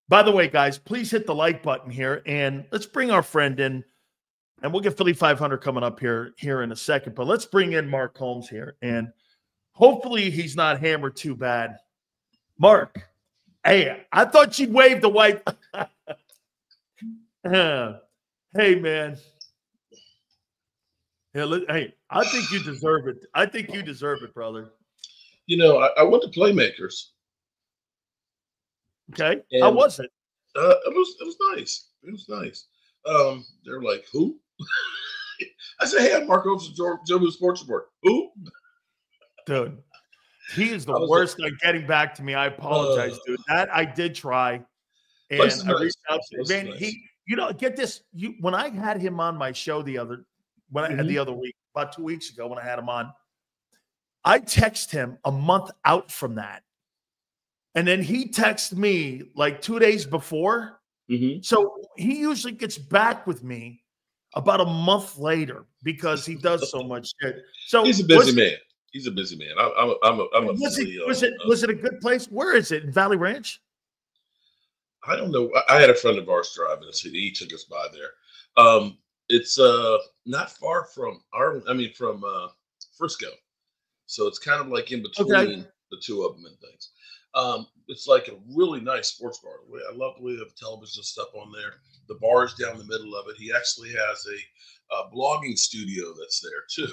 By the way, guys, please hit the like button here, and let's bring our friend in, and we'll get Philly.500 coming up here in a second, but let's bring in Mark Holmes here, and hopefully he's not hammered too bad. Mark, hey, I thought you'd wave the white. Hey, man. Hey, I think you deserve it. I think you deserve it, brother. You know, I went to Playmakers. Okay, how was it? It was nice. It was nice. They're like, who? I said, hey, I'm Mark Holmes from JAKIB Sports Report. Who? Dude, he is the worst at getting back to me. I apologize, dude. That I did try, and I reached out to him. Man, nice. Get this. When I had him on my show the other week, about 2 weeks ago, when I had him on, I texted him a month out from that. And then he texted me like 2 days before. Mm-hmm. So he usually gets back with me about a month later because he does so much shit. So he's a busy man. He's a busy man. Was it a good place? Where is it? In Valley Ranch? I don't know. I had a friend of ours driving us. He took us by there. It's not far from Frisco. So it's kind of like in between the two of them and things. It's like a really nice sports bar. I love the way they have television stuff on there. The bar is down the middle of it. He actually has a blogging studio that's there too,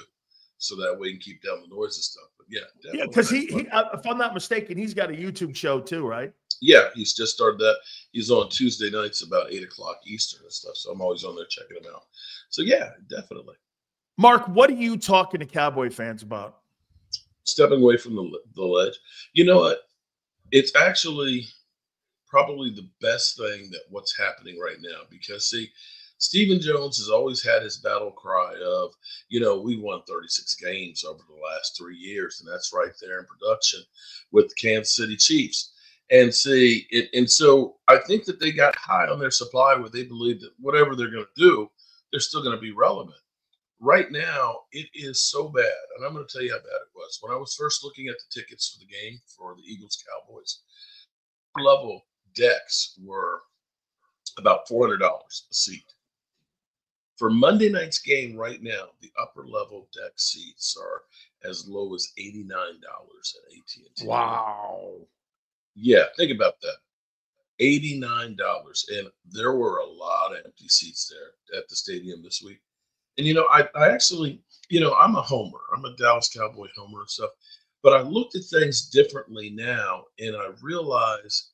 so that way he can keep down the noise and stuff. But yeah, because he if I'm not mistaken, he's got a YouTube show too, right? Yeah, he's just started that. He's on Tuesday nights about 8:00 Eastern and stuff. So I'm always on there checking him out. So yeah, definitely. Mark, what are you talking to Cowboy fans about? Stepping away from the ledge. You know what? It's actually probably the best thing that what's happening right now, because see, Stephen Jones has always had his battle cry of, we won 36 games over the last 3 years, and that's right there in production with the Kansas City Chiefs. And see, and so I think that they got high on their supply where they believe that whatever they're going to do, they're still going to be relevant. Right now, it is so bad, and I'm going to tell you how bad it was. When I was first looking at the tickets for the game for the Eagles-Cowboys, level decks were about $400 a seat. For Monday night's game right now, the upper level deck seats are as low as $89 at AT&T. Wow. Yeah, think about that. $89, and there were a lot of empty seats there at the stadium this week. And, I actually, I'm a homer. I'm a Dallas Cowboy homer and stuff. But I looked at things differently now, and I realized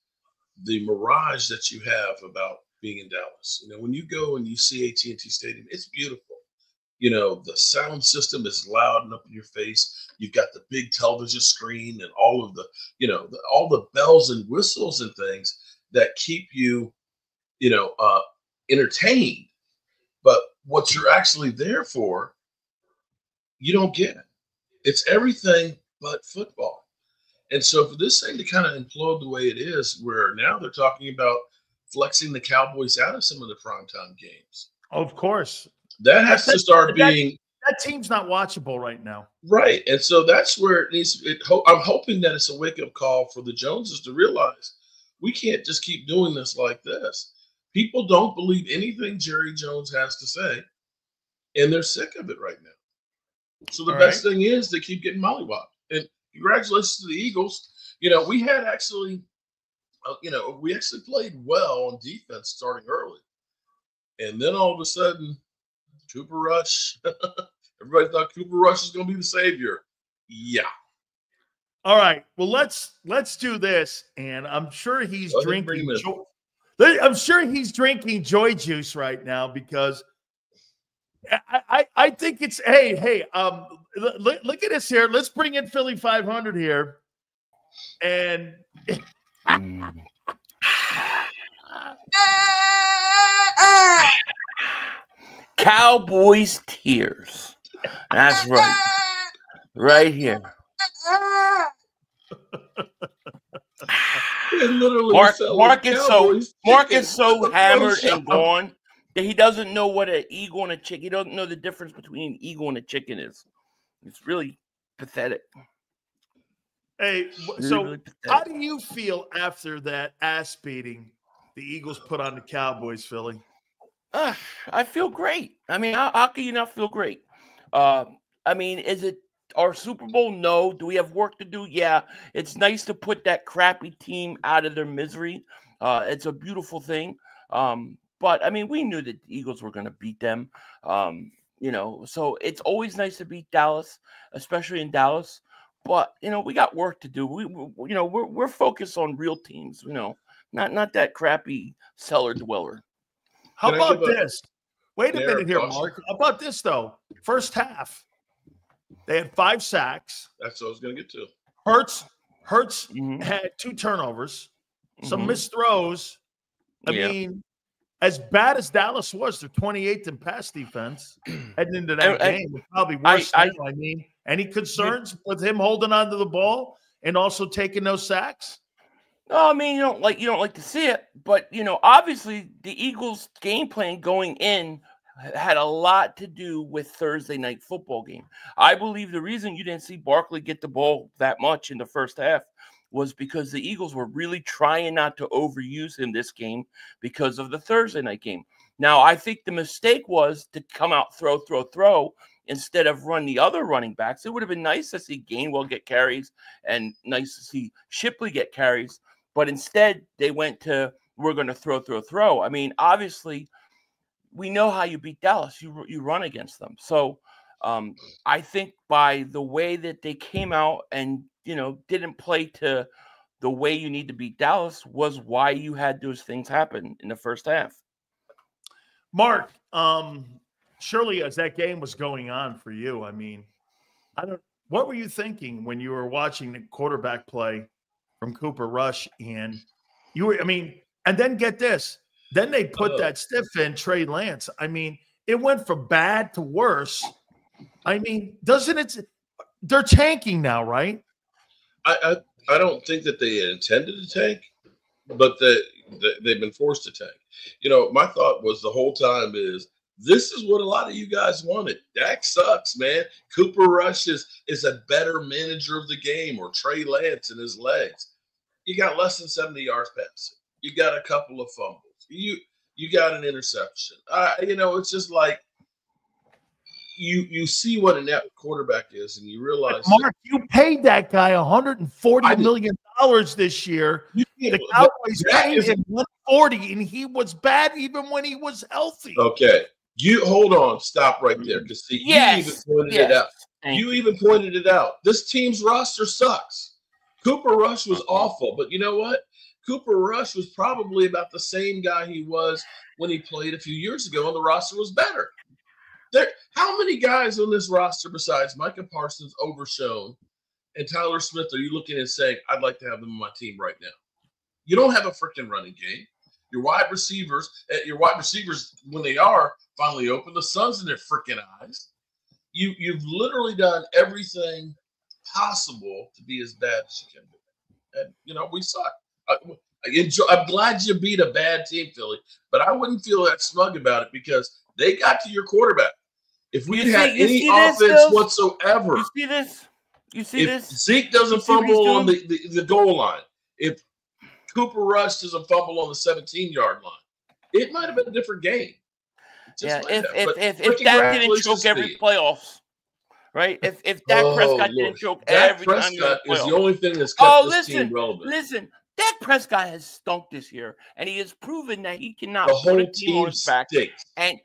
the mirage that you have about being in Dallas. When you go and you see AT&T Stadium, it's beautiful. The sound system is loud and up in your face. You've got the big television screen and all of the, all the bells and whistles and things that keep you, entertained. But what you're actually there for, you don't get. It's everything but football. And so for this thing to kind of implode the way it is, where now they're talking about flexing the Cowboys out of some of the primetime games. Of course. That has to start being. That team's not watchable right now. Right. And so that's where it needs to be. I'm hoping that it's a wake-up call for the Joneses to realize we can't just keep doing this like this. People don't believe anything Jerry Jones has to say, and they're sick of it right now. So the best thing is they keep getting mollywopped. And congratulations to the Eagles. We had actually, we actually played well on defense starting early. And then all of a sudden, Cooper Rush, everybody thought Cooper Rush was going to be the savior. Yeah. All right. Well, let's do this. And I'm sure he's drinking. I'm sure he's drinking joy juice right now because I think it's hey. Look at this here. Let's bring in Philly.500 here, and Cowboys tears. That's right, right here. Mark is so hammered and gone that he doesn't know what an eagle and a chicken. He doesn't know the difference between an eagle and a chicken is. It's really pathetic. Hey, so really pathetic. How do you feel after that ass beating the Eagles put on the Cowboys, Philly? I feel great. I mean, how can you not feel great? I mean, is it our Super Bowl? No. Do we have work to do? Yeah. It's nice to put that crappy team out of their misery. It's a beautiful thing. But I mean, we knew that the Eagles were going to beat them. So it's always nice to beat Dallas, especially in Dallas. But we got work to do. We're focused on real teams. Not that crappy cellar dweller. How about this? Wait a minute here, Mark. How about this though? First half, they had 5 sacks. That's what I was going to get to. Hurts had 2 turnovers, some missed throws. I mean, as bad as Dallas was, they're 28th in pass defense heading into that game. It's probably worse now. I mean, any concerns with him holding on to the ball and also taking those sacks? No, I mean, you don't like to see it, but obviously the Eagles' game plan going in had a lot to do with Thursday night football game. I believe the reason you didn't see Barkley get the ball that much in the first half was because the Eagles were really trying not to overuse him this game because of the Thursday night game. Now, I think the mistake was to come out throw instead of run the other running backs. It would have been nice to see Gainwell get carries and nice to see Shipley get carries. But instead, they went to, we're going to throw. I mean, obviously, we know how you beat Dallas. You run against them. So I think by the way that they came out and, didn't play to the way you need to beat Dallas was why you had those things happen in the first half. Mark, surely as that game was going on for you, I mean, what were you thinking when you were watching the quarterback play from Cooper Rush? And and then get this. Then they put that stiff in Trey Lance. I mean, it went from bad to worse. I mean, they're tanking now, right? I don't think that they had intended to tank, but they've been forced to tank. My thought was the whole time is this is what a lot of you guys wanted. Dak sucks, man. Cooper Rush is a better manager of the game, or Trey Lance and his legs. You got less than 70 yards passing. You got a couple of fumbles. You got an interception. It's just like you see what a net quarterback is, and you realize. But Mark, you paid that guy $140 million this year. The Cowboys paid him $140, and he was bad even when he was healthy. Okay, you hold on, stop right there, because you even pointed it out. You even pointed it out. This team's roster sucks. Cooper Rush was awful, but you know what? Cooper Rush was probably about the same guy he was when he played a few years ago, and the roster was better. How many guys on this roster besides Micah Parsons, Overshown, and Tyler Smith are you looking and saying, I'd like to have them on my team right now? You don't have a freaking running game. Your wide receivers, when they are finally open, the sun's in their freaking eyes. You've literally done everything possible to be as bad as you can be. And, we suck. I'm glad you beat a bad team, Philly, but I wouldn't feel that smug about it because they got to your quarterback. If we had any offense whatsoever. You see this? If Zeke doesn't fumble on the goal line, if Cooper Rush doesn't fumble on the 17-yard line, it might have been a different game. If Dak didn't choke every playoffs, right? If Dak Prescott didn't choke every time he was is the only thing that's kept this team relevant. Listen, Dak Prescott has stunk this year, and he has proven that he cannot put a team on his back. And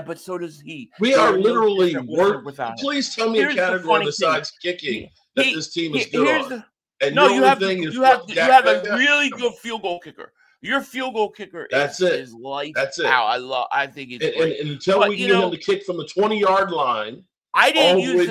but so does he. We are literally without. Please tell me a category besides kicking that this team is good on. You have a really good field goal kicker. Your field goal kicker is lights out. I think he's great. And until we get him to kick from the 20-yard line, I didn't use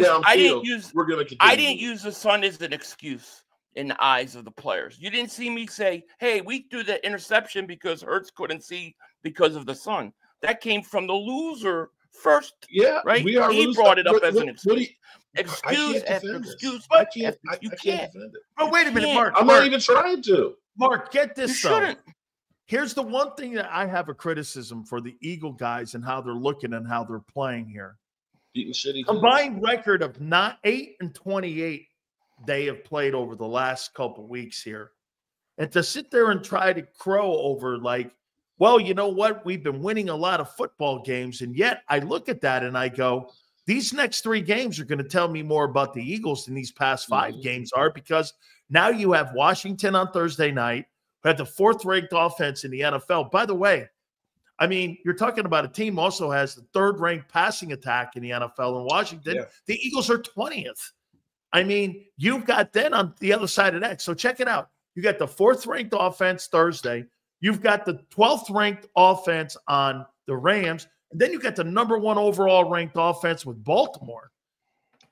the sun as an excuse in the eyes of the players. You didn't see me say, hey, we threw the interception because Hurts couldn't see because of the sun. That came from the loser first. Yeah, right? He brought it up as an excuse. Excuse after excuse. You can't. But wait a minute, Mark. I'm not even trying to. Mark, get this. You shouldn't. Here's the one thing that I have a criticism for the Eagle guys and how they're looking and how they're playing here. Combined record of 8-28 they have played over the last couple weeks here. And to sit there and try to crow over like well, you know what? We've been winning a lot of football games, and yet I look at that and I go, these next 3 games are going to tell me more about the Eagles than these past 5 games are, because now you have Washington on Thursday night, who had the 4th-ranked offense in the NFL. By the way, I mean, you're talking about a team also has the 3rd-ranked passing attack in the NFL in Washington. Yeah. The Eagles are 20th. I mean, you've got then on the other side of that. So check it out. You got the 4th-ranked offense Thursday. You've got the 12th-ranked offense on the Rams. And then you got the number 1 overall ranked offense with Baltimore.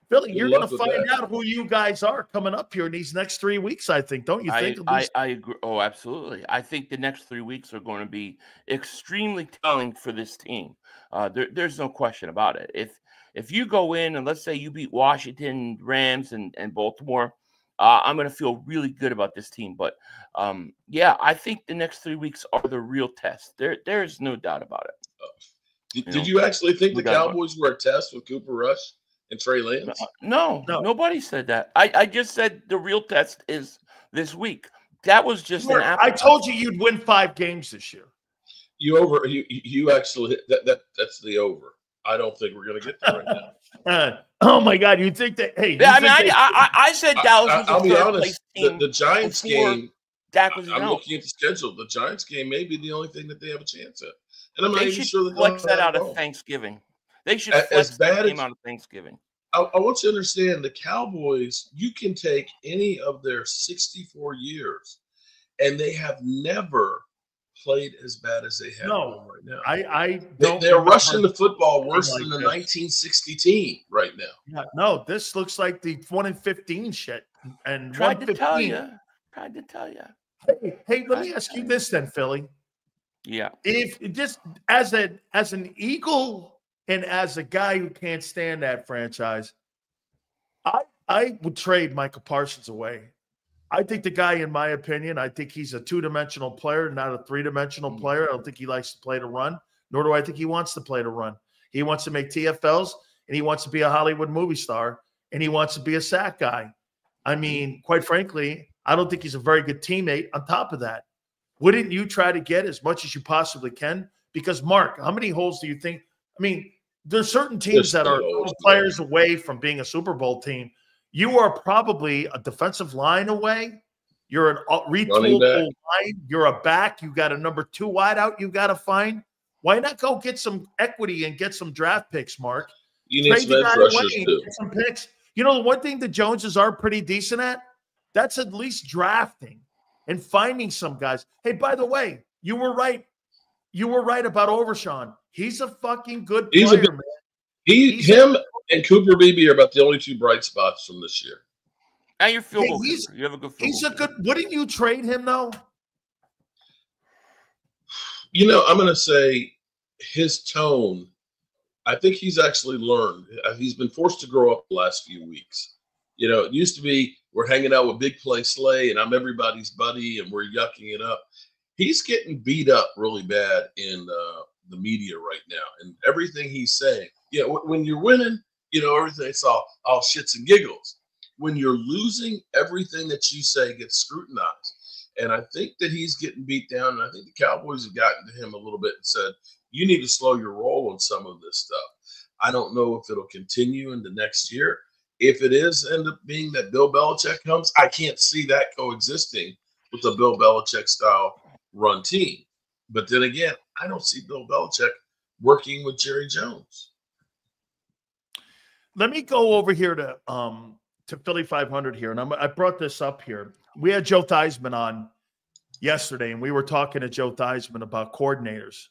Philly, you're going to find out who you guys are coming up here in these next 3 weeks, I think. Don't you think? I agree. Oh, absolutely. I think the next 3 weeks are going to be extremely telling for this team. There's no question about it. If you go in and let's say you beat Washington, Rams, and Baltimore, I'm going to feel really good about this team. But, yeah, I think the next 3 weeks are the real test. There's no doubt about it. Did you actually think the Cowboys were a test with Cooper Rush and Trey Lance? No, nobody said that. I just said the real test is this week. That was just an appetizer. I told you you'd win 5 games this year. You actually that's the over. I don't think we're going to get there right now. Oh my God! You think that? Hey, yeah, I said Dallas was I'll the be third honest. place team. The Giants game. I'm looking at the schedule. The Giants game may be the only thing that they have a chance at, and I'm not even sure that flex that out of Thanksgiving. They should flex that game out of Thanksgiving. I want you to understand the Cowboys. You can take any of their 64 years, and they have never played as bad as they have right now. They're rushing the football worse than the 1960 team right now. Yeah, no, this looks like the 1-15 shit. And tried to tell you. Hey, let me ask you this then, Philly. Yeah. If just as an Eagle and as a guy who can't stand that franchise, I would trade Michael Parsons away. I think the guy, in my opinion, I think he's a 2-dimensional player, not a 3-dimensional player. I don't think he likes to play to run, nor do I think he wants to play to run. He wants to make TFLs, and he wants to be a Hollywood movie star, and he wants to be a sack guy. I mean, quite frankly, I don't think he's a very good teammate on top of that. Wouldn't you try to get as much as you possibly can? Because, Mark, how many holes do you think? I mean, there's certain teams that are players away from being a Super Bowl team. You are probably a defensive line away. You're an retooled line. You're a back. You got a number 2 wideout you got to find. Why not go get some equity and get some draft picks, Mark? You need some edge rushers too. Get some picks. You know, the one thing the Joneses are pretty decent at, that's at least drafting and finding some guys. Hey, by the way, you were right. You were right about Overshawn. He's a fucking good player, man. Him and Cooper Beebe are about the only 2 bright spots from this year. And your field goal kicker. You have a good field goal kicker. Wouldn't you trade him, though? You know, I'm going to say his tone, I think he's actually learned. He's been forced to grow up the last few weeks. You know, it used to be we're hanging out with Big Play Slay and I'm everybody's buddy and we're yucking it up. He's getting beat up really bad in the media right now. And everything he's saying, when you're winning, you know, everything's all shits and giggles. When you're losing, everything that you say gets scrutinized. And I think that he's getting beat down. And I think the Cowboys have gotten to him a little bit and said, you need to slow your roll on some of this stuff. I don't know if it'll continue into next year. If it is end up being that Bill Belichick comes, I can't see that coexisting with the Bill Belichick style run team. But then again, I don't see Bill Belichick working with Jerry Jones. Let me go over here to Philly.500 here, and I brought this up here. We had Joe Theismann on yesterday, and we were talking to Joe Theismann about coordinators.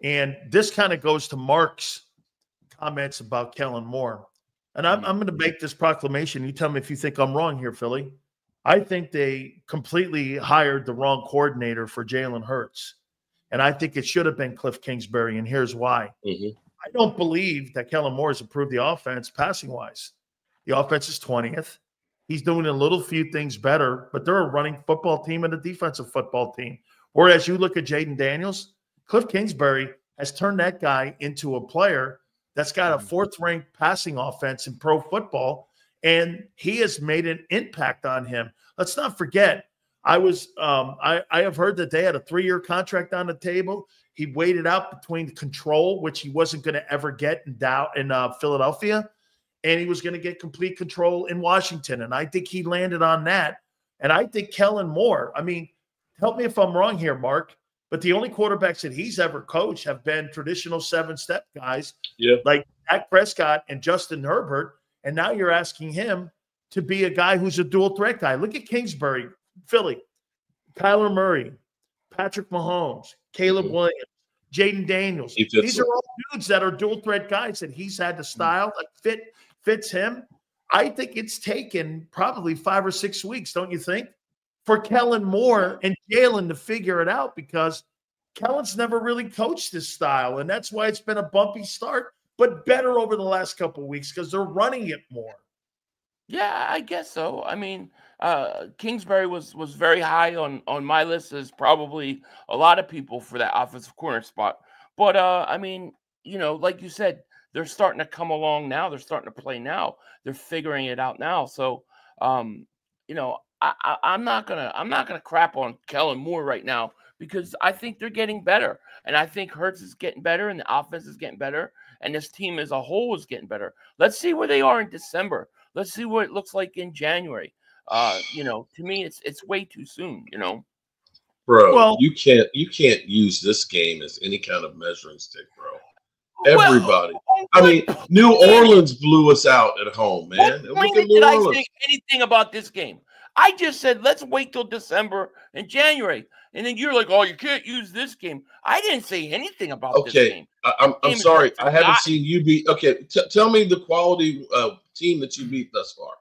And this kind of goes to Mark's comments about Kellen Moore. And I'm going to make this proclamation. You tell me if you think I'm wrong here, Philly. I think they completely hired the wrong coordinator for Jalen Hurts. And I think it should have been Cliff Kingsbury, and here's why. Mm-hmm. I don't believe that Kellen Moore has improved the offense passing-wise. The offense is 20th. He's doing a little few things better, but they're a running football team and a defensive football team. Whereas you look at Jaden Daniels, Cliff Kingsbury has turned that guy into a player that's got a 4th-ranked passing offense in pro football, and he has made an impact on him. Let's not forget, I have heard that they had a 3-year contract on the table. He waited out between control, which he wasn't going to ever get in Philadelphia, and he was going to get complete control in Washington. And I think he landed on that. And I think Kellen Moore, I mean, help me if I'm wrong here, Mark, but the only quarterbacks that he's ever coached have been traditional 7-step guys like Dak Prescott and Justin Herbert. And now you're asking him to be a guy who's a dual threat guy. Look at Kingsbury, Philly, Kyler Murray, Patrick Mahomes, Caleb Williams, Jaden Daniels. These are all dudes that are dual threat guys that he's had the style that fits him. I think it's taken probably 5 or 6 weeks, don't you think, for Kellen Moore and Jalen to figure it out, because Kellen's never really coached this style, and that's why it's been a bumpy start, but better over the last couple of weeks because they're running it more. Yeah, I guess so. I mean, Kingsbury was very high on my list, as probably a lot of people, for that offensive corner spot. But I mean, you know, like you said, they're starting to come along now. They're starting to play now. They're figuring it out now. So, you know, I'm not gonna crap on Kellen Moore right now, because I think they're getting better, and I think Hurts is getting better, and the offense is getting better, and this team as a whole is getting better. Let's see where they are in December. Let's see what it looks like in January. You know, to me, it's way too soon. You know, bro. Well, you can't use this game as any kind of measuring stick, bro. Everybody. I mean, New Orleans blew us out at home, man. When did I say anything about this game? I just said let's wait till December and January, and then you're like, "Oh, you can't use this game." I didn't say anything about this game. I'm sorry, I haven't seen you beat. Okay, tell me the quality team that you beat thus far.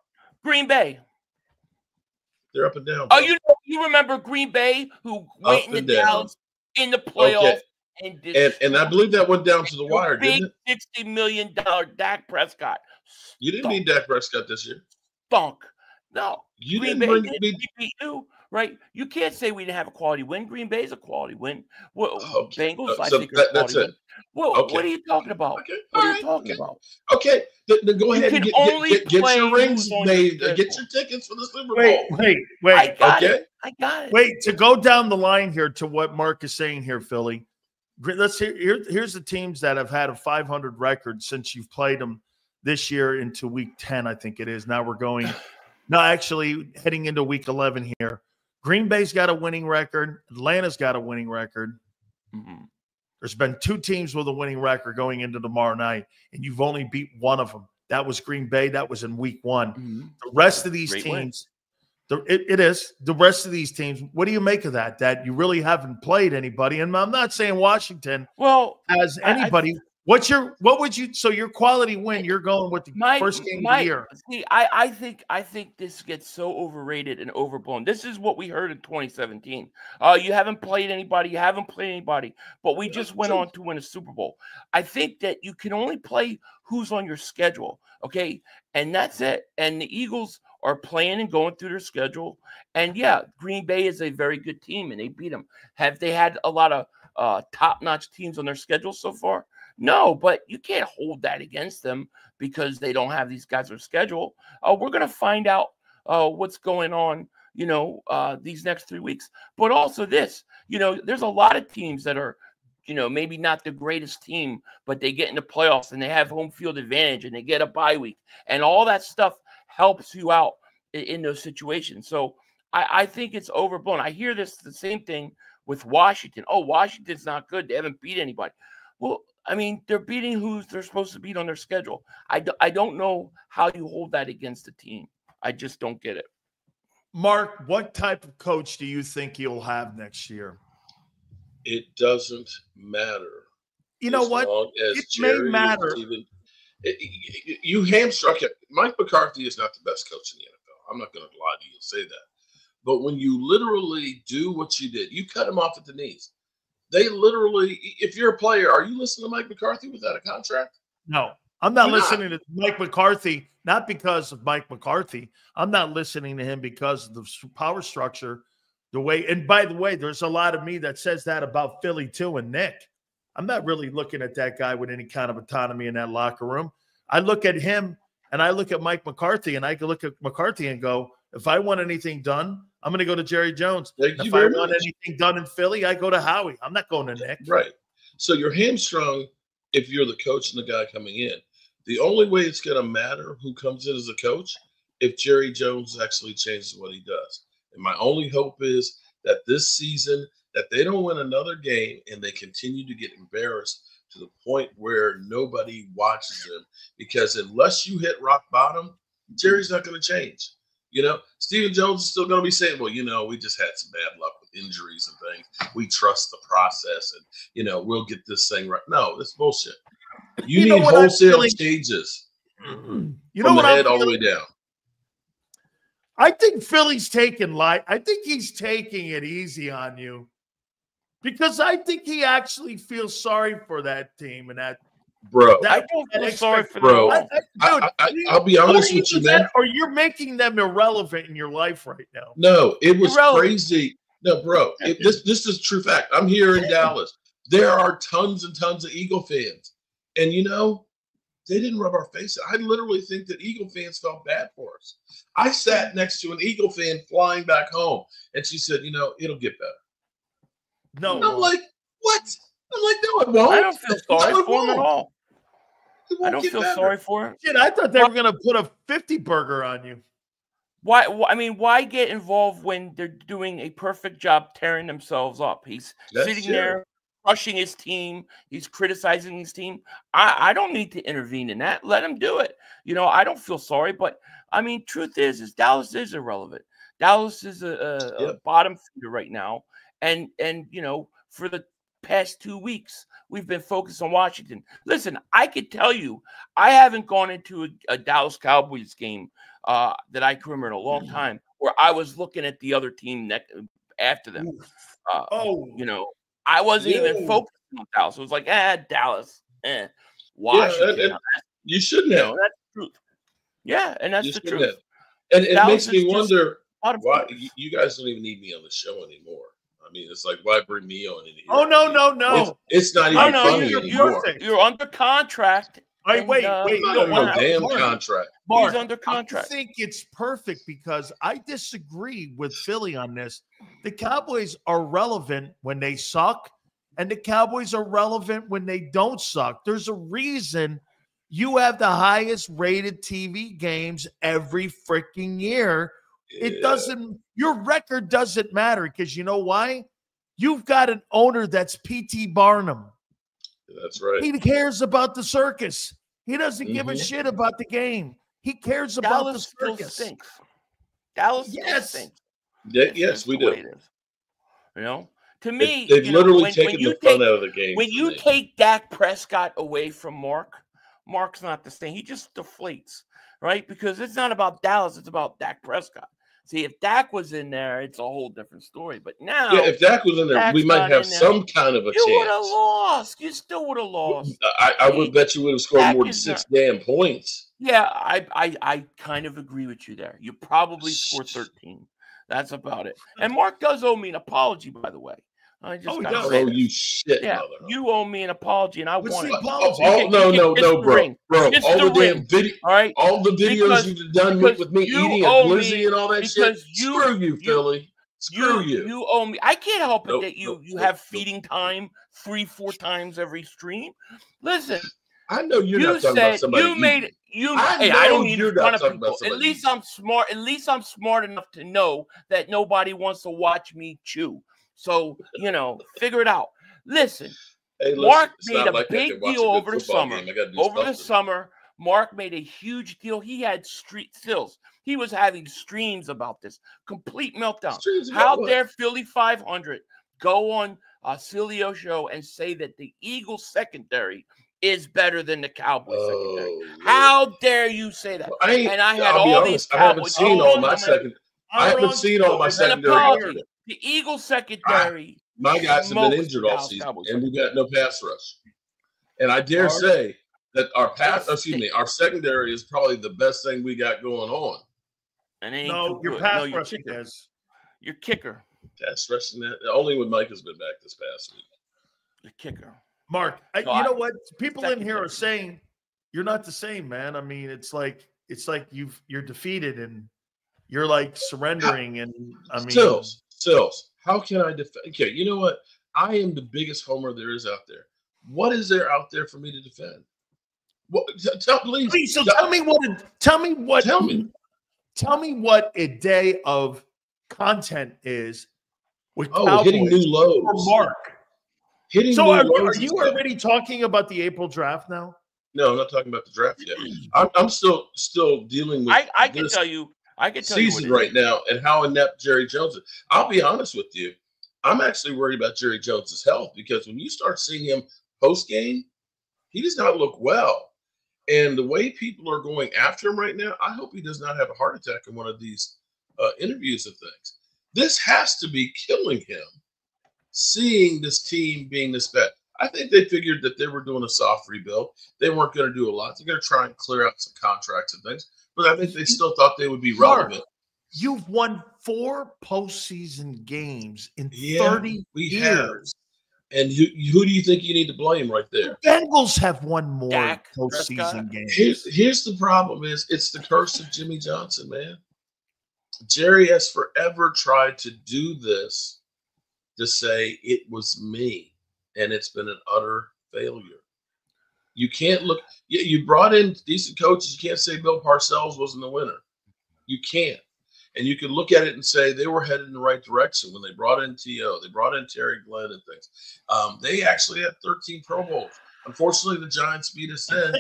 Green Bay. They're up and down. Bro. Oh, you remember Green Bay, who went in the Dallas in the playoffs, and I believe that went down to the wire, didn't it? $60 million Dak Prescott. You didn't need Dak Prescott this year. Stunk. No, you Green didn't Bay beat you, right? You can't say we didn't have a quality win. Green Bay's a quality win. Bengals, I think, are that's it. What are you talking about? Okay. What are you talking about? Okay, then go ahead and get your rings made. Get your tickets for the Super Bowl. Wait. I got it. Wait, to go down the line here to what Mark is saying here, Philly. Let's here's the teams that have had a 500 record since you've played them this year into week 10, I think it is. Now we're going. No, actually, heading into week 11 here. Green Bay's got a winning record. Atlanta's got a winning record. Mm-hmm. There's been 2 teams with a winning record going into tomorrow night, and you've only beat one of them. That was Green Bay. That was in week 1. Mm-hmm. The rest of these teams, it is. The rest of these teams, what do you make of that? That you really haven't played anybody? And I'm not saying Washington has anybody. So your quality win, you're going with the first game of the year. See, I think this gets so overrated and overblown. This is what we heard in 2017. You haven't played anybody, but we just went on to win a Super Bowl. I think that you can only play who's on your schedule, okay? And that's it. And the Eagles are playing and going through their schedule. And yeah, Green Bay is a very good team, and they beat them. Have they had a lot of top-notch teams on their schedule so far? No, but you can't hold that against them because they don't have these guys on schedule. We're going to find out what's going on, these next 3 weeks. But also this, there's a lot of teams that are, maybe not the greatest team, but they get in the playoffs and they have home field advantage and they get a bye week. And all that stuff helps you out in those situations. So I think it's overblown. I hear the same thing with Washington. Oh, Washington's not good. They haven't beat anybody. Well, I mean, they're beating who they're supposed to beat on their schedule. I don't know how you hold that against a team. I just don't get it. Mark, what type of coach do you think you'll have next year? It doesn't matter. You know what? It may matter. You hamstruck it. Mike McCarthy is not the best coach in the NFL. I'm not going to lie to you and say that. But when you literally do what you did, you cut him off at the knees. They literally, if you're a player, are you listening to Mike McCarthy without a contract? No, I'm not listening to Mike McCarthy, not because of Mike McCarthy. I'm not listening to him because of the power structure, the way. And by the way, there's a lot of me that says that about Philly too and Nick. I'm not really looking at that guy with any kind of autonomy in that locker room. I look at him and I look at Mike McCarthy and I can look at McCarthy and go, if I want anything done, I'm going to go to Jerry Jones. If I want anything done in Philly, I go to Howie. I'm not going to Nick. Right. So you're hamstrung if you're the coach and the guy coming in. The only way it's going to matter who comes in as a coach if Jerry Jones actually changes what he does. And my only hope is that this season that they don't win another game and they continue to get embarrassed to the point where nobody watches them. Because unless you hit rock bottom, Jerry's not going to change. You know, Stephen Jones is still going to be saying, well, you know, we just had some bad luck with injuries and things. We trust the process and, you know, we'll get this thing right. No, that's bullshit. You need wholesale changes from the head all the way down. I think Philly's I think he's taking it easy on you because I think he actually feels sorry for that team and that. Bro, I don't feel sorry for them. I'll be honest with you, man. Or you're making them irrelevant in your life right now. No, it was crazy. No, bro, this is true fact. I'm here in Dallas. There are tons and tons of Eagle fans. And, you know, they didn't rub our face. I literally think that Eagle fans felt bad for us. I sat next to an Eagle fan flying back home, and she said, you know, it'll get better. No. And I'm like, what? I'm like, no, it won't. I don't feel sorry for him at all. I don't feel sorry for him. Shit, I thought they were going to put a 50 burger on you. Why? I mean, why get involved when they're doing a perfect job tearing themselves up? He's sitting there, crushing his team. He's criticizing his team. I don't need to intervene in that. Let him do it. You know, I don't feel sorry, but I mean, truth is Dallas is irrelevant. Dallas is a bottom feeder right now, and you know, for the past 2 weeks, we've been focused on Washington. Listen, I could tell you, I haven't gone into a Dallas Cowboys game that I can remember in a long time where I was looking at the other team after them. You know, I wasn't even focused on Dallas. It was like, Dallas, Washington. Yeah, you shouldn't have. You know, that's the truth. Yeah, and that's the truth. And it makes me wonder why you guys don't even need me on the show anymore. I mean, it's like, why bring me on in here? Oh, no. It's not even funny anymore. You're under contract. Wait. No damn contract. He's under contract. I think it's perfect because I disagree with Philly on this. The Cowboys are relevant when they suck, and the Cowboys are relevant when they don't suck. There's a reason you have the highest rated TV games every freaking year. It doesn't, your record doesn't matter because you know why? You've got an owner that's P.T. Barnum. That's right. He cares about the circus. He doesn't give a shit about the game. He cares about the circus. Dallas still stinks. Yes, we do. You know, to me, they've literally taken the fun out of the game. When you take Dak Prescott away from Mark's not the same. He just deflates, right? Because it's not about Dallas. It's about Dak Prescott. See, if Dak was in there, it's a whole different story. But now, if Dak was in there, we might have some kind of a chance. You would have lost. You still would have lost. I would bet you would have scored more than 6 damn points. Yeah, I kind of agree with you there. You probably scored 13. That's about it. And Mark does owe me an apology, by the way. I just you shit, mother. You owe me an apology, and I want it. No, bro. All the videos you've done with me eating and Blizzy and all that shit. Screw you, Philly. Screw you. You owe me. I can't help it that you have feeding time 3-4 times every stream. Listen, I know you're not talking about somebody. You made it. I don't need to run up people. At least I'm smart. At least I'm smart enough to know that nobody wants to watch me chew. So, you know, figure it out. Listen, Mark made a big deal over the summer. Over the summer, Mark made a huge deal. He had stills. He was having streams about this. Complete meltdown. How dare Philly.500 go on a Cilio show and say that the Eagles secondary is better than the Cowboys secondary? How dare you say that? I had all these Cowboys. I haven't seen all my secondary. I haven't seen all my secondary. The Eagles secondary. My guys have been injured all season, and we got no pass rush. And I dare say that our secondary is probably the best thing we got going on. And your pass rushing is your kicker. Pass rushing that only when Mike has been back this past week. The kicker, Mark. You know what? People in here are saying you're not the same, man. I mean, it's like you're defeated and. you're like surrendering. And I mean, Stills, how can I defend? Okay, you know what? I am the biggest homer there is out there. What is there out there for me to defend? What, please. So tell me what a day of content is with Cowboys hitting new lows for Mark. Are you already talking about the April draft now? No, I'm not talking about the draft yet. I'm still dealing with. I can tell you season right now and how inept Jerry Jones is. I'll be honest with you. I'm actually worried about Jerry Jones's health because when you start seeing him post game, he does not look well. And the way people are going after him right now, I hope he does not have a heart attack in one of these interviews and things. This has to be killing him, seeing this team being this bad. I think they figured that they were doing a soft rebuild. They weren't going to do a lot. They're going to try and clear out some contracts and things. But I think they still thought they would be relevant. You've won 4 postseason games in 30 years. And who do you think you need to blame right there? The Bengals have won more postseason games. Here's the problem is it's the curse of Jimmy Johnson, man. Jerry has forever tried to do this to say it was me, and it's been an utter failure. You can't look – you brought in decent coaches. You can't say Bill Parcells wasn't the winner. You can't. And you can look at it and say they were headed in the right direction when they brought in T.O., they brought in Terry Glenn and things. They actually had 13 Pro Bowls. Unfortunately, the Giants beat us in.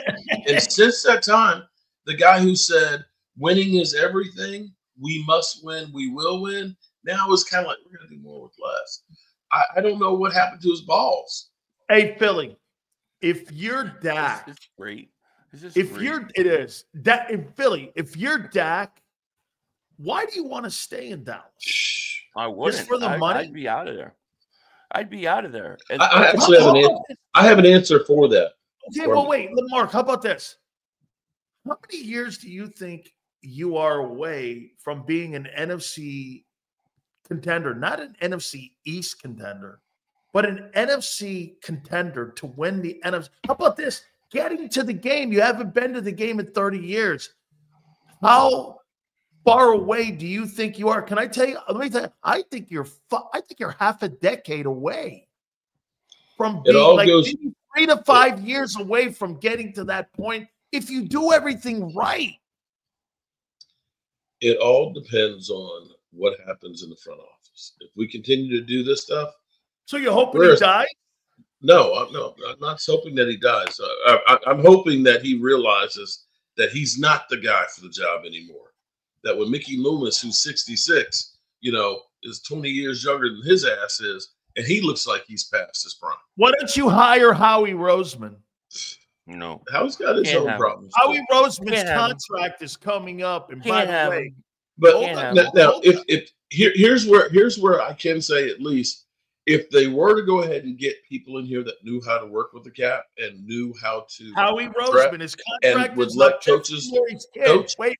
And since that time, the guy who said winning is everything, we must win, we will win, now is kind of like we're going to do more with less. I don't know what happened to his balls. Hey, Philly, if you're Dak, it's great. Philly, if you're Dak, why do you want to stay in Dallas? I wouldn't. Just for the money? I'd be out of there. And I actually have an answer for that. Okay, well, wait, Mark, how about this? How many years do you think you are away from being an NFC contender, not an NFC East contender, but an NFC contender to win the NFC? How about this? Getting to the game. You haven't been to the game in 30 years. How far away do you think you are? Can I tell you? Let me tell you. I think you're half a decade away from being maybe 3 to 5 years away from getting to that point if you do everything right. It all depends on what happens in the front office. If we continue to do this stuff. So you're hoping he dies? No, I'm not hoping that he dies. I'm hoping that he realizes that he's not the guy for the job anymore. That when Mickey Loomis, who's 66, is 20 years younger than his ass is, and he looks like he's past his prime. Why don't you hire Howie Roseman? No. Howie's got his own problems. Howie Roseman's contract is coming up, and by the way, but now here's where I can say at least if they were to go ahead and get people in here that knew how to work with the cap and knew how to Howie Roseman, his contract would let coaches coach. Wait,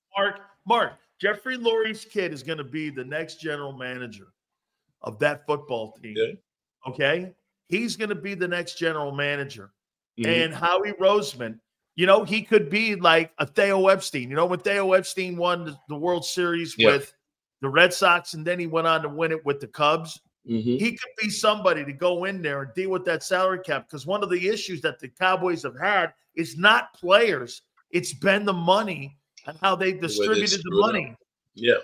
Mark. Jeffrey Lurie's kid is going to be the next general manager of that football team. Okay? He's going to be the next general manager. Mm-hmm. And Howie Roseman, he could be like a Theo Epstein. When Theo Epstein won the World Series with the Red Sox and then he went on to win it with the Cubs, he could be somebody to go in there and deal with that salary cap because one of the issues that the Cowboys have had is not players. It's been the money and how they distributed the money. Yeah.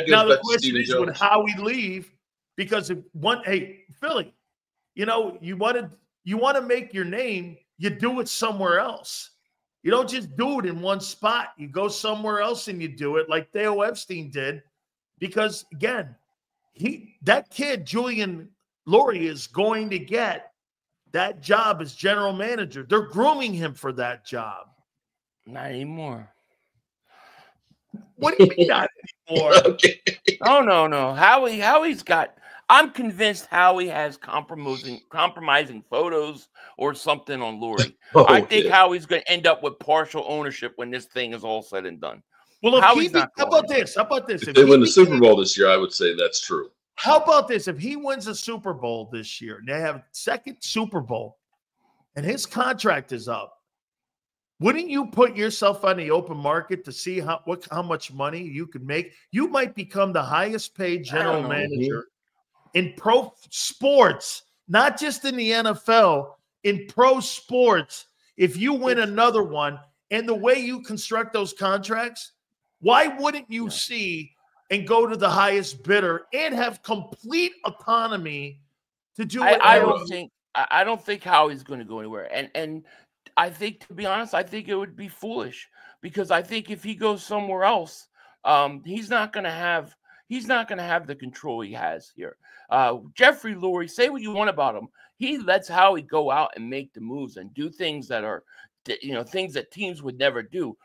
Now the question is, would Howie leave? Because Philly, you want to make your name, you do it somewhere else. You don't just do it in one spot. You go somewhere else and you do it like Theo Epstein did. Because again, that kid, Julian Lurie, is going to get that job as general manager. They're grooming him for that job. Not anymore. What do you mean not anymore? Okay. Oh, no. Howie's got – I'm convinced Howie has compromising photos or something on Lurie. I think Howie's going to end up with partial ownership when this thing is all said and done. Well, how about this? If they win the Super Bowl this year, I would say that's true. How about this? If he wins a Super Bowl this year, and they have a second Super Bowl, and his contract is up, Wouldn't you put yourself on the open market to see how much money you could make? You might become the highest paid general manager in pro sports, not just in the NFL, in pro sports. If you win another one, and the way you construct those contracts, why wouldn't you see and go to the highest bidder and have complete autonomy to do it? I don't think Howie's going to go anywhere. And I think, to be honest, I think it would be foolish, because I think if he goes somewhere else, he's not going to have the control he has here. Jeffrey Lurie, say what you want about him, he lets Howie go out and make the moves and do things that are, things that teams would never do.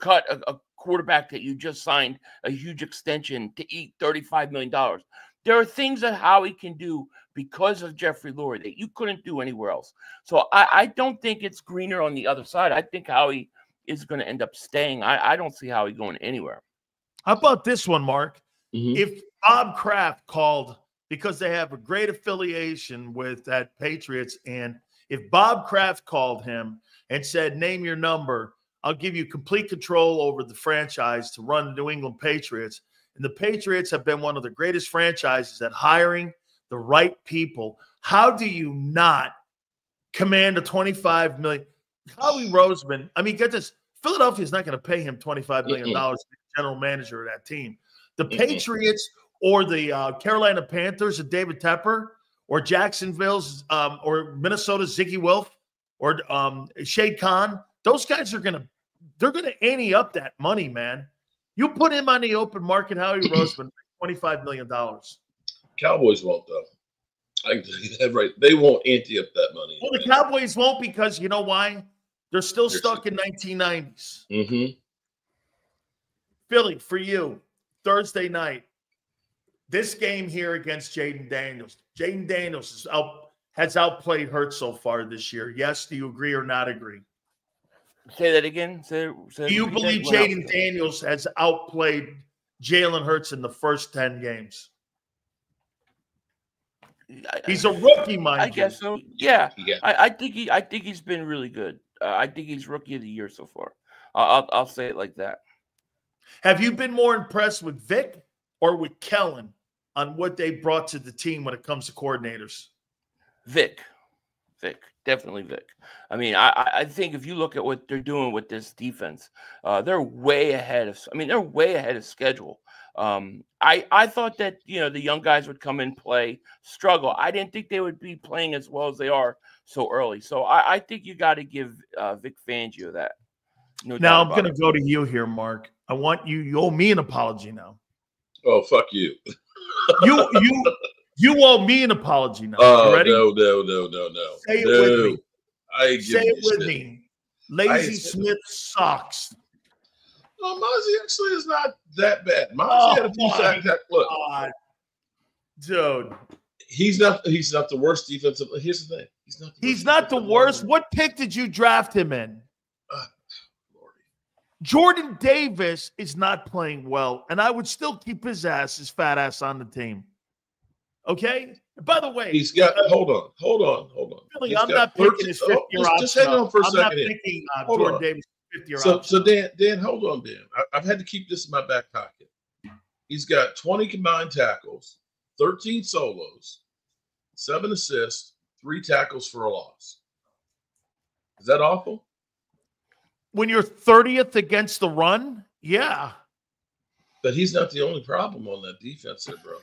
Cut a quarterback that you just signed a huge extension to eat $35 million. There are things that Howie can do because of Jeffrey Lurie that you couldn't do anywhere else. So I don't think it's greener on the other side. I think Howie is going to end up staying. I don't see Howie going anywhere. How about this one, Mark? If Bob Kraft called, because they have a great affiliation with that Patriots, and if Bob Kraft called him and said, name your number, I'll give you complete control over the franchise to run the New England Patriots. And the Patriots have been one of the greatest franchises at hiring the right people. How do you not command a $25 million? Howie Roseman, I mean, get this. Philadelphia is not going to pay him $25 million to be general manager of that team. The Patriots or the Carolina Panthers of David Tepper, or Jacksonville's or Minnesota's Ziggy Wilf, or Shade Khan, those guys are going to ante up that money, man. You put him on the open market, Howie Roseman, $25 million. Cowboys won't, though. I can tell you that right. They won't ante up that money. Well, the Cowboys won't, because you know why? They're still stuck in 1990s. Philly, for you, Thursday night, this game here against Jaden Daniels. Jaden Daniels has outplayed Hurts so far this year. Yes, do you agree or not agree? Say that again. Do you believe Jaden Daniels has outplayed Jalen Hurts in the first 10 games? He's a rookie, mind you. I guess so. Yeah. I think he's been really good. I think he's rookie of the year so far. I'll say it like that. Have you been more impressed with Vic or with Kellen on what they brought to the team when it comes to coordinators? Vic, definitely Vic. I mean, I think if you look at what they're doing with this defense, they're way ahead of schedule. I thought that, the young guys would come in, play, struggle. I didn't think they would be playing as well as they are so early. So I think you got to give Vic Fangio that. Now I'm going to go to you here, Mark. I want you owe me an apology now. Oh, fuck you. You owe me an apology now. Oh, you ready? No. Say it with me. Say it with me. Lazy Smith sucks. No, Mozzie actually is not that bad. Mozzie had a few sack look. Dude. He's not the worst defensive. Here's the thing. He's not the worst. What pick did you draft him in? Jordan Davis is not playing well, and I would still keep his fat ass on the team. Okay? By the way, he's got hold on. Really, I'm not picking his 50-year option. Just hang on for a second. I'm not picking Jordan Davis' 50-year option. So Dan, hold on, Dan. I've had to keep this in my back pocket. He's got 20 combined tackles, 13 solos, 7 assists, 3 tackles for a loss. Is that awful? When you're 30th against the run, yeah. But he's not the only problem on that defense there, bro.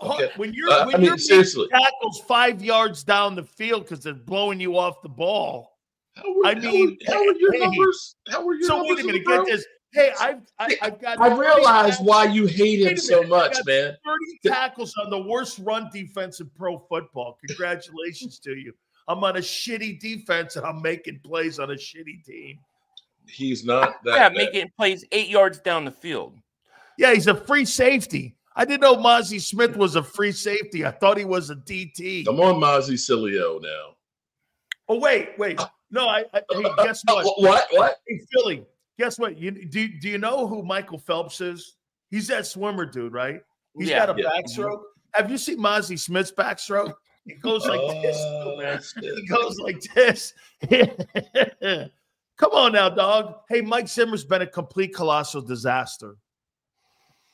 Okay. When you're seriously, tackles 5 yards down the field because they're blowing you off the ball. How were your numbers? How were your numbers? Wait a minute, get this. Hey, I've got. I realize why you hate him so much, man. 30 tackles on the worst run defense in pro football. Congratulations to you. I'm on a shitty defense and I'm making plays on a shitty team. He's not that bad. Making plays 8 yards down the field. Yeah, he's a free safety. I didn't know Mozzie Smith was a free safety. I thought he was a DT. I'm on Mozzie Cilio now. Oh, wait. No, hey, guess what? What? Hey, Philly, guess what? Do you know who Michael Phelps is? He's that swimmer dude, right? He's got a backstroke. Have you seen Mozzie Smith's backstroke? He goes like this, man. He goes like this. Come on now, dog. Hey, Mike Zimmer's been a complete colossal disaster.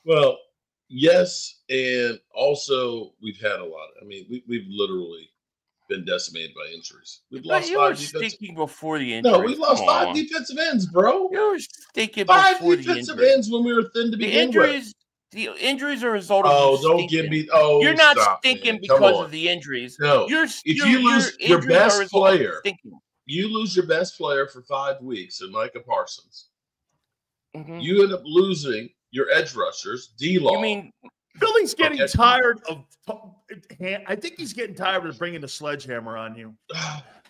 Well, yes, and also we've had a lot. I mean, we've literally been decimated by injuries. We've lost you were stinking before the injuries. No, we lost 5 defensive ends, bro. You were stinking 5 before defensive the ends when we were thin to begin with. The injuries are a result of don't give me. Oh, you're not stop, stinking man. because of the injuries. No, if you lose your best player, you lose your best player for 5 weeks in Micah Parsons. You end up losing your edge rushers, D-Law. You mean Philly's getting tired of I think he's getting tired of bringing the sledgehammer on you.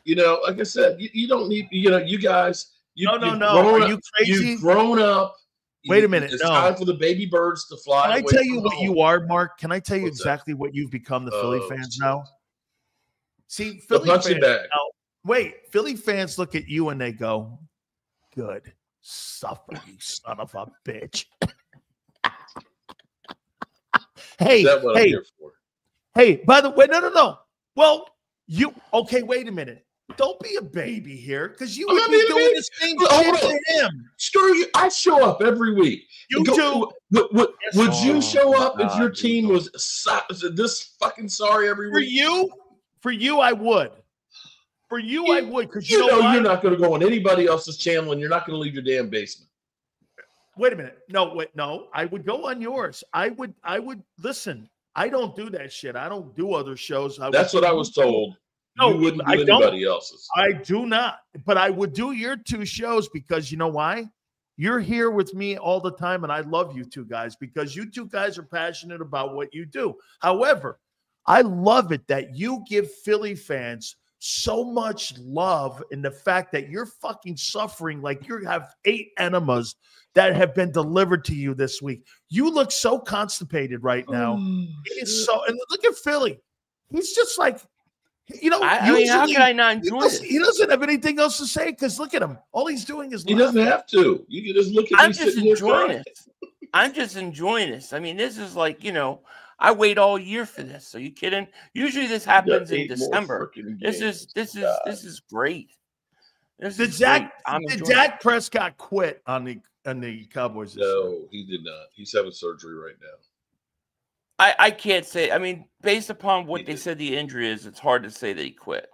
You know, like I said, you don't need, you guys. No. Are you crazy? You've grown up. Wait a minute. It's time for the baby birds to fly. Can I tell you what you are, Mark? Can I tell you exactly what you've become, the Philly fans now? See, Philly fans now, wait, Philly fans look at you and they go, good. Suffer, you son of a bitch. Hey, I'm here for? Hey, by the way, no. Well, wait a minute. Don't be a baby here, because you would be doing the same shit to him. Screw you. I show up every week. You do. Would you show up if your team was this fucking sorry every week? For you, I would. For you, I would, because you know you're not going to go on anybody else's channel, and you're not going to leave your damn basement. Wait a minute. No. I would go on yours. I would listen. I don't do that shit. I don't do other shows. That's what I was told. No, you wouldn't do anybody else's. I do not. But I would do your 2 shows because you know why? You're here with me all the time, and I love you 2 guys because you 2 guys are passionate about what you do. However, I love it that you give Philly fans so much love in the fact that you're fucking suffering like you have 8 enemas that have been delivered to you this week. You look so constipated right now. It's so, and look at Philly. He's just like, I mean, how can I not enjoy this? He doesn't have anything else to say because look at him. All he's doing is he doesn't have to. You can just look at. I'm just enjoying it. I'm just enjoying this. I mean, this is like, I wait all year for this. Are you kidding? Usually this happens in December. This is great. Did Dak Prescott quit on the Cowboys? No, he did not. He's having surgery right now. I can't say. I mean, based upon what they said the injury is, it's hard to say that he quit.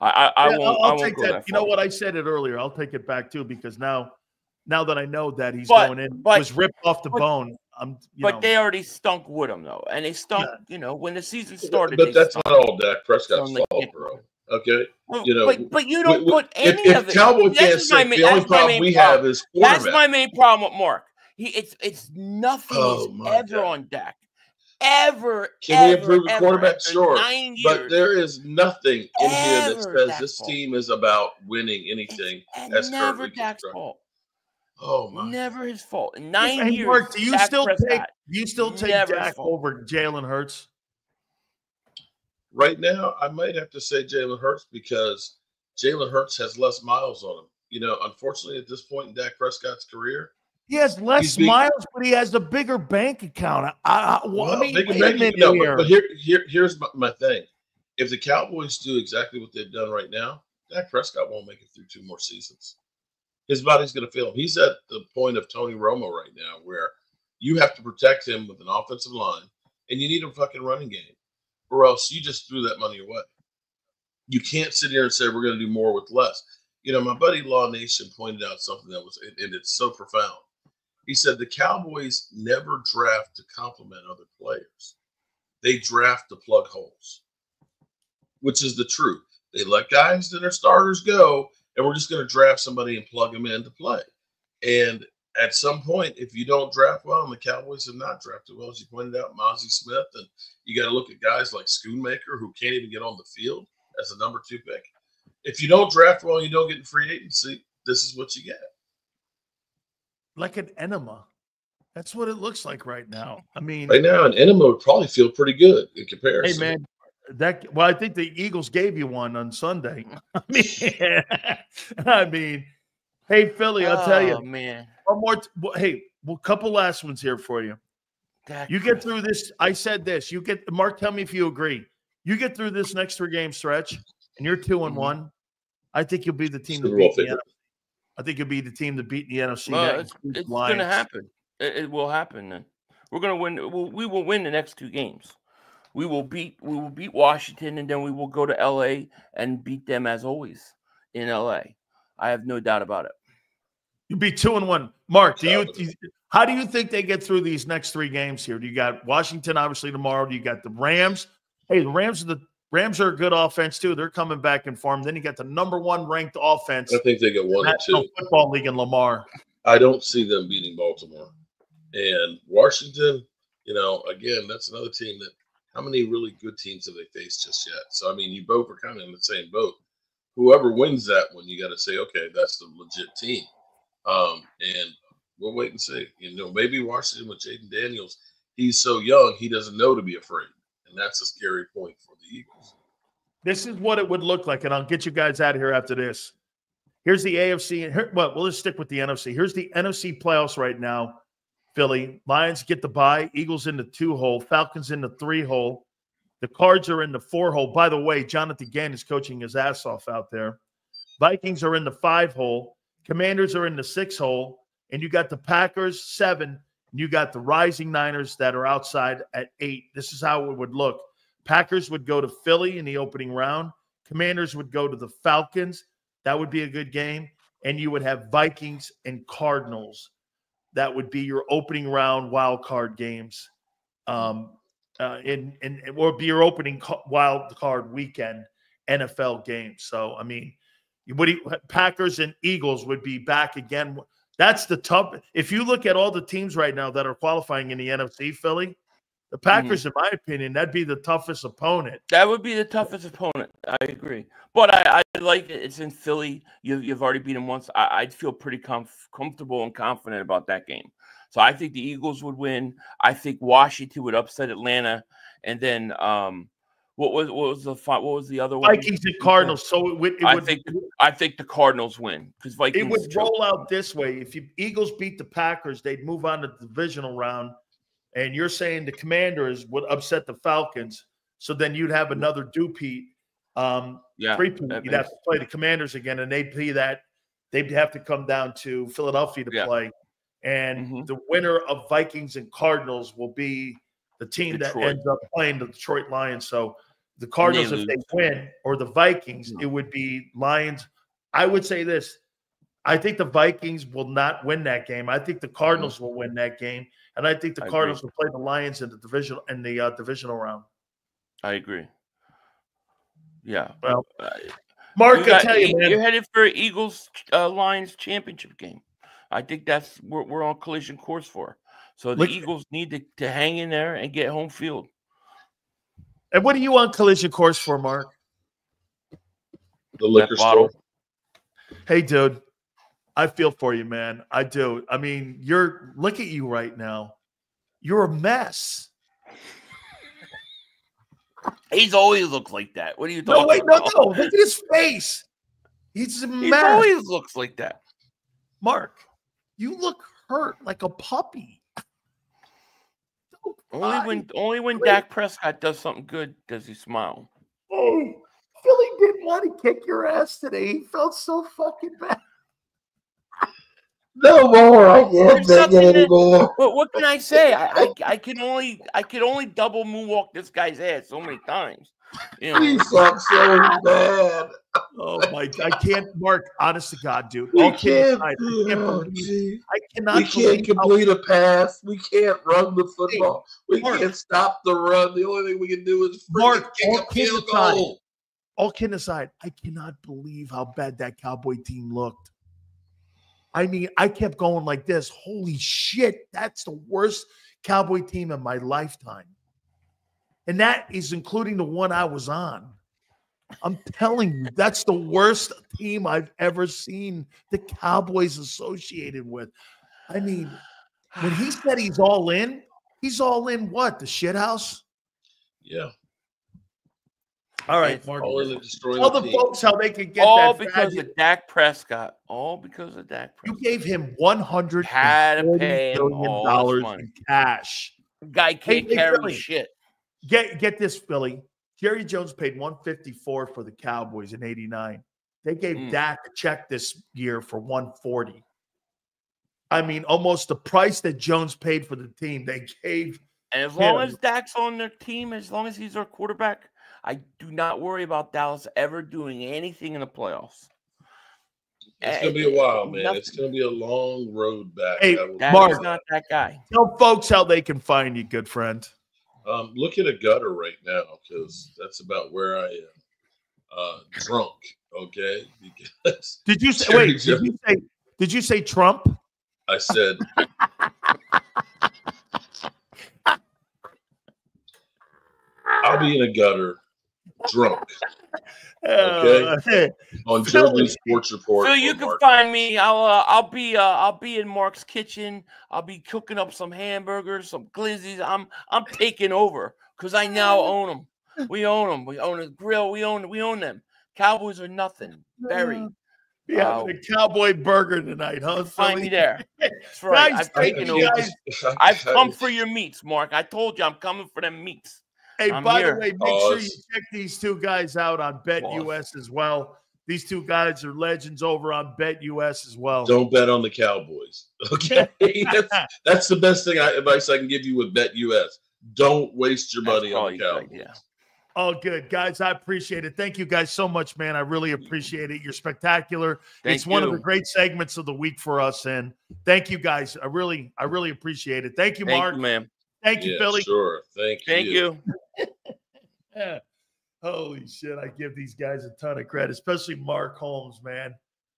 I'll take that. You know what? I said it earlier. I'll take it back too because now that I know that he's going in, was ripped off the bone. They already stunk with him though, and they stunk. When the season started. But that's not all Dak Prescott's fault, bro. Okay, but you don't put any of it. If Cowboy can't say the only problem we have is quarterback. That's my main problem with Mark. It's nothing is ever on Dak. Ever. Can we improve the quarterback? Sure. But there is nothing in here that says this team is about winning anything. That's never Dak's fault. Oh my! Never his fault. In 9 years, Mark, do you still take Dak over Jalen Hurts? Right now, I might have to say Jalen Hurts because Jalen Hurts has less miles on him. Unfortunately, at this point in Dak Prescott's career, he has less miles, but he has a bigger bank account. But here's my thing. If the Cowboys do exactly what they've done right now, Dak Prescott won't make it through 2 more seasons. His body's going to fail him. He's at the point of Tony Romo right now where you have to protect him with an offensive line, and you need a fucking running game, or else you just threw that money away. You can't sit here and say we're going to do more with less. My buddy Law Nation pointed out something that was, and it's so profound. He said the Cowboys never draft to complement other players. They draft to plug holes, which is the truth. They let guys that are starters go, and we're just going to draft somebody and plug them in to play. And at some point, if you don't draft well, and the Cowboys have not drafted well, as you pointed out, Mozzie Smith, and you got to look at guys like Schoonmaker who can't even get on the field as a number 2 pick. If you don't draft well and you don't get in free agency, this is what you get. Like an enema. That's what it looks like right now. I mean, right now, an enema would probably feel pretty good in comparison. Hey, man, I think the Eagles gave you one on Sunday. I mean, hey, Philly, I'll tell you, man. One more. Couple last ones here for you. You get through this. I said this. Mark. Tell me if you agree. You get through this next 3-game stretch, and you're 2-1. I think you'll be the team to beat the NFC. I think it'll be the team that beat the NFC. Well, it's going to happen. It will happen then. We're going to win. We will win the next 2 games. We will beat Washington, and then we will go to LA and beat them as always in LA. I have no doubt about it. You'll be 2-1. Mark, how do you think they get through these next 3 games here? Do you got Washington obviously tomorrow? Do you got the Rams? Hey, the Rams are a good offense too. They're coming back in form. Then you got the #1 ranked offense. I think they get 1 or 2. Football League in Lamar. I don't see them beating Baltimore. And Washington, again, that's another team that how many really good teams have they faced just yet? So, I mean, you both are kind of in the same boat. Whoever wins that one, you got to say, okay, that's the legit team. And we'll wait and see. Maybe Washington with Jaden Daniels, he's so young, he doesn't know to be afraid. And that's a scary point for the Eagles. This is what it would look like, and I'll get you guys out of here after this. Here's the AFC. We'll just stick with the NFC. Here's the NFC playoffs right now. Philly, Lions get the bye. Eagles in the 2-hole. Falcons in the 3-hole. The Cards are in the 4-hole. By the way, Jonathan Gann is coaching his ass off out there. Vikings are in the 5-hole. Commanders are in the 6-hole. And you got the Packers, 7. And you got the Rising Niners that are outside at 8. This is how it would look. Packers would go to Philly in the opening round. Commanders would go to the Falcons. That would be a good game. And you would have Vikings and Cardinals. That would be your opening round wild card games. Or be your opening wild card weekend NFL games. So, I mean, Packers and Eagles would be back again. That's the tough. If you look at all the teams right now that are qualifying in the NFC, Philly, the Packers, in my opinion, that'd be the toughest opponent. That would be the toughest opponent. I agree. But I like it. It's in Philly. You've already beat them once. I'd feel pretty comfortable and confident about that game. So I think the Eagles would win. I think Washington would upset Atlanta. And then what was the other one? Vikings and Cardinals. So I think the Cardinals win because Vikings. It would roll out this way. If the Eagles beat the Packers, they'd move on to the divisional round. And you're saying the Commanders would upset the Falcons. So then you'd have another three-peat. You'd have to play the Commanders again, and they'd have to come down to Philadelphia to play. And the winner of Vikings and Cardinals will be the team that ends up playing the Detroit Lions. So the Cardinals, if they win, or the Vikings, it would be Lions. I would say this. I think the Vikings will not win that game. I think the Cardinals will win that game. And I think the Cardinals will play the Lions in the divisional round. I agree. Yeah. Well, Mark, I tell you, man, you're headed for Eagles Lions championship game. I think that's we're on collision course for. So the Eagles need to hang in there and get home field. And what are you on collision course for, Mark? The liquor store. Hey, dude. I feel for you, man. I do. I mean, look at you right now. You're a mess. He's always looked like that. What are you talking about? No. Look at his face. He's a mess. He always looks like that. Mark, you look hurt like a puppy. Only when Dak Prescott does something good does he smile. Hey, Philly didn't want to kick your ass today. He felt so fucking bad. No more. I can't take it anymore. What can I say? I can only double moonwalk this guy's ass so many times. He sucks so bad. Oh my! I can't, Mark. Honest to God, dude. I cannot. We can't complete a pass. We can't run the football. We can't stop the run. The only thing we can do is kick a field goal. All kidding aside, I cannot believe how bad that Cowboy team looked. I mean, I kept going like this. Holy shit, that's the worst Cowboy team in my lifetime. And that is including the one I was on. I'm telling you, that's the worst team I've ever seen the Cowboys associated with. I mean, when he said he's all in what? The shit house? Yeah. All right, Mark. Tell the folks how they could get all that. Because of Dak Prescott. All because of Dak Prescott. You gave him $140 million in cash. Guy can't carry shit. Get this, Philly. Jerry Jones paid $154 for the Cowboys in '89. They gave Dak a check this year for $140. I mean, almost the price that Jones paid for the team. They gave. And as long as Dak's on their team, as long as he's their quarterback, I do not worry about Dallas ever doing anything in the playoffs. It's going to be a while, man. Nothing. It's going to be a long road back. Hey, Mark, not that guy. Tell folks how they can find you, good friend. Look at a gutter right now because that's about where I am. Drunk, okay? Because did you say? Wait, did you say Trump? I said. I'll be in a gutter, drunk. Okay, on Joe Sports Report. So you can find me. I'll be in Mark's kitchen. I'll be cooking up some hamburgers, some glizzies. I'm taking over because I now own them. We own them. We own a grill. We own them. Cowboys are nothing. Very. Yeah, a cowboy burger tonight, huh? Find me there. That's right. I've taken over. I've come for your meats, Mark. I told you I'm coming for them meats. Hey, by the way, make sure you check these two guys out on BetUS as well. These two guys are legends over on BetUS as well. Don't bet on the Cowboys. Okay, that's the best advice I can give you with BetUS. Don't waste your money on the Cowboys. Yeah. Oh, good. Guys, I appreciate it. Thank you guys so much, man. I really appreciate it. You're spectacular. It's one of the great segments of the week for us. And thank you, guys. I really appreciate it. Thank you, Mark. Thank you, man. Thank you, Philly. Sure. Thank you. Yeah. Holy shit. I give these guys a ton of credit, especially Mark Holmes, man.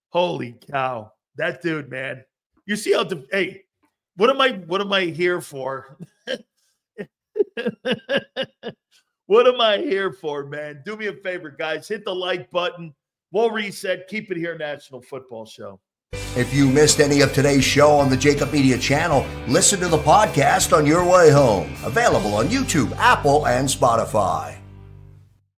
Holy cow. That dude, man. You see how hey, what am I here for? What am I here for, man? Do me a favor, guys. Hit the like button. We'll reset. Keep it here, National Football Show. If you missed any of today's show on the JAKIB Media channel, listen to the podcast on your way home. Available on YouTube, Apple, and Spotify.